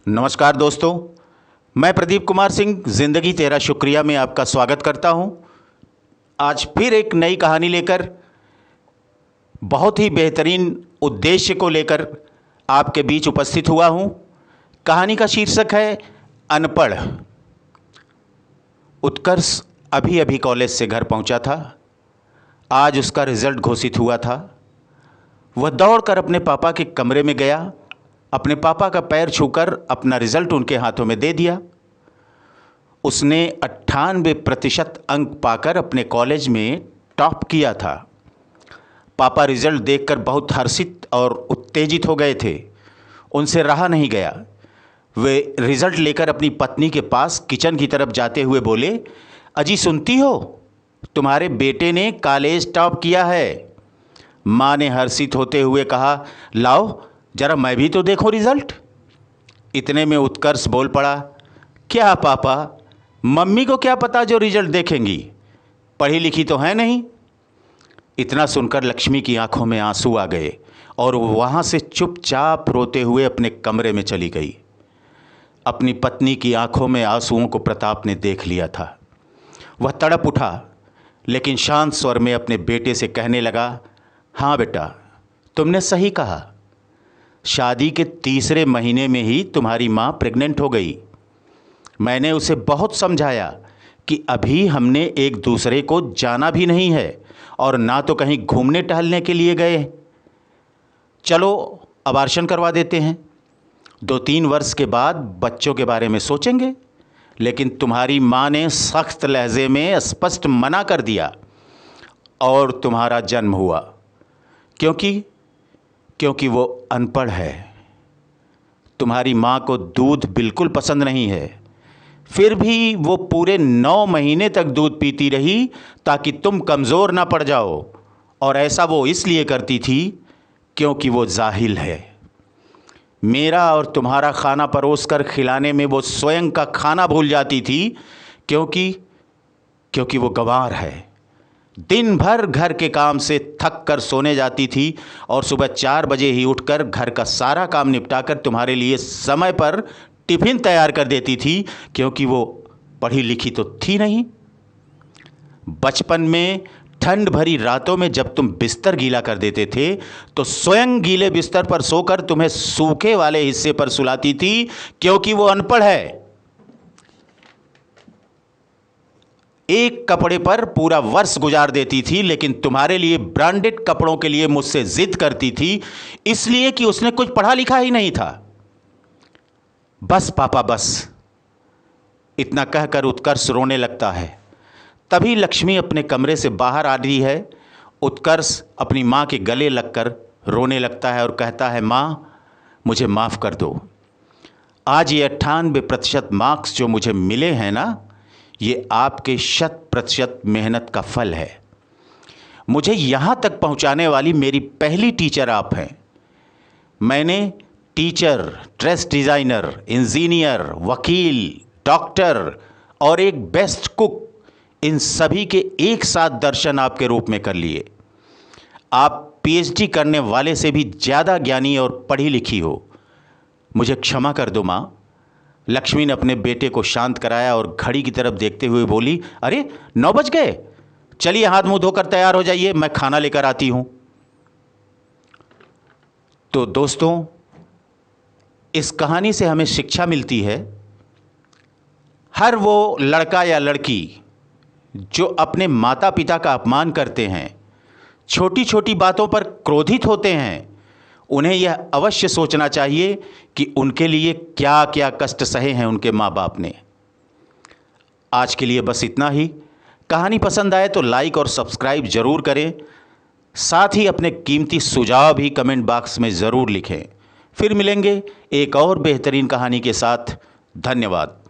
नमस्कार दोस्तों, मैं प्रदीप कुमार सिंह ज़िंदगी तेरा शुक्रिया में आपका स्वागत करता हूं। आज फिर एक नई कहानी लेकर, बहुत ही बेहतरीन उद्देश्य को लेकर आपके बीच उपस्थित हुआ हूं। कहानी का शीर्षक है अनपढ़। उत्कर्ष अभी अभी कॉलेज से घर पहुंचा था। आज उसका रिज़ल्ट घोषित हुआ था। वह दौड़कर अपने पापा के कमरे में गया, अपने पापा का पैर छूकर अपना रिज़ल्ट उनके हाथों में दे दिया। उसने 98% अंक पाकर अपने कॉलेज में टॉप किया था। पापा रिज़ल्ट देखकर बहुत हर्षित और उत्तेजित हो गए थे। उनसे रहा नहीं गया। वे रिज़ल्ट लेकर अपनी पत्नी के पास किचन की तरफ जाते हुए बोले, अजी सुनती हो, तुम्हारे बेटे ने कॉलेज टॉप किया है। माँ ने हर्षित होते हुए कहा, लाओ जरा मैं भी तो देखूं रिज़ल्ट। इतने में उत्कर्ष बोल पड़ा, क्या पापा, मम्मी को क्या पता जो रिज़ल्ट देखेंगी, पढ़ी लिखी तो है नहीं। इतना सुनकर लक्ष्मी की आंखों में आंसू आ गए और वो वहाँ से चुपचाप रोते हुए अपने कमरे में चली गई। अपनी पत्नी की आंखों में आंसुओं को प्रताप ने देख लिया था। वह तड़प उठा, लेकिन शांत स्वर में अपने बेटे से कहने लगा, हाँ बेटा, तुमने सही कहा। शादी के तीसरे महीने में ही तुम्हारी माँ प्रेग्नेंट हो गई। मैंने उसे बहुत समझाया कि अभी हमने एक दूसरे को जाना भी नहीं है और ना तो कहीं घूमने टहलने के लिए गए। चलो अबार्शन करवा देते हैं, 2-3 वर्ष के बाद बच्चों के बारे में सोचेंगे। लेकिन तुम्हारी माँ ने सख्त लहजे में स्पष्ट मना कर दिया और तुम्हारा जन्म हुआ। क्योंकि वो अनपढ़ है। तुम्हारी माँ को दूध बिल्कुल पसंद नहीं है, फिर भी वो पूरे 9 महीने तक दूध पीती रही ताकि तुम कमज़ोर ना पड़ जाओ। और ऐसा वो इसलिए करती थी क्योंकि वो जाहिल है। मेरा और तुम्हारा खाना परोसकर खिलाने में वो स्वयं का खाना भूल जाती थी क्योंकि वो गंवार है। दिन भर घर के काम से थक कर सोने जाती थी और सुबह 4 बजे ही उठकर घर का सारा काम निपटाकर तुम्हारे लिए समय पर टिफ़िन तैयार कर देती थी, क्योंकि वो पढ़ी लिखी तो थी नहीं। बचपन में ठंड भरी रातों में जब तुम बिस्तर गीला कर देते थे तो स्वयं गीले बिस्तर पर सोकर तुम्हें सूखे वाले हिस्से पर सुलाती थी, क्योंकि वो अनपढ़ है। एक कपड़े पर पूरा वर्ष गुजार देती थी, लेकिन तुम्हारे लिए ब्रांडेड कपड़ों के लिए मुझसे जिद करती थी, इसलिए कि उसने कुछ पढ़ा लिखा ही नहीं था। बस पापा बस, इतना कहकर उत्कर्ष रोने लगता है। तभी लक्ष्मी अपने कमरे से बाहर आ रही है। उत्कर्ष अपनी माँ के गले लगकर रोने लगता है और कहता है, माँ मुझे माफ़ कर दो। आज ये 98% मार्क्स जो मुझे मिले हैं ना, ये आपके 100% मेहनत का फल है। मुझे यहाँ तक पहुँचाने वाली मेरी पहली टीचर आप हैं। मैंने टीचर, ड्रेस डिज़ाइनर, इंजीनियर, वकील, डॉक्टर और एक बेस्ट कुक, इन सभी के एक साथ दर्शन आपके रूप में कर लिए। आप पीएचडी करने वाले से भी ज़्यादा ज्ञानी और पढ़ी लिखी हो। मुझे क्षमा कर दो माँ। लक्ष्मी ने अपने बेटे को शांत कराया और घड़ी की तरफ देखते हुए बोली, अरे 9 बज गए, चलिए हाथ मुंह धोकर तैयार हो जाइए, मैं खाना लेकर आती हूं। तो दोस्तों, इस कहानी से हमें शिक्षा मिलती है, हर वो लड़का या लड़की जो अपने माता पिता का अपमान करते हैं, छोटी छोटी बातों पर क्रोधित होते हैं, उन्हें यह अवश्य सोचना चाहिए कि उनके लिए क्या क्या कष्ट सहे हैं उनके माँ बाप ने। आज के लिए बस इतना ही। कहानी पसंद आए तो लाइक और सब्सक्राइब ज़रूर करें। साथ ही अपने कीमती सुझाव भी कमेंट बॉक्स में ज़रूर लिखें। फिर मिलेंगे एक और बेहतरीन कहानी के साथ। धन्यवाद।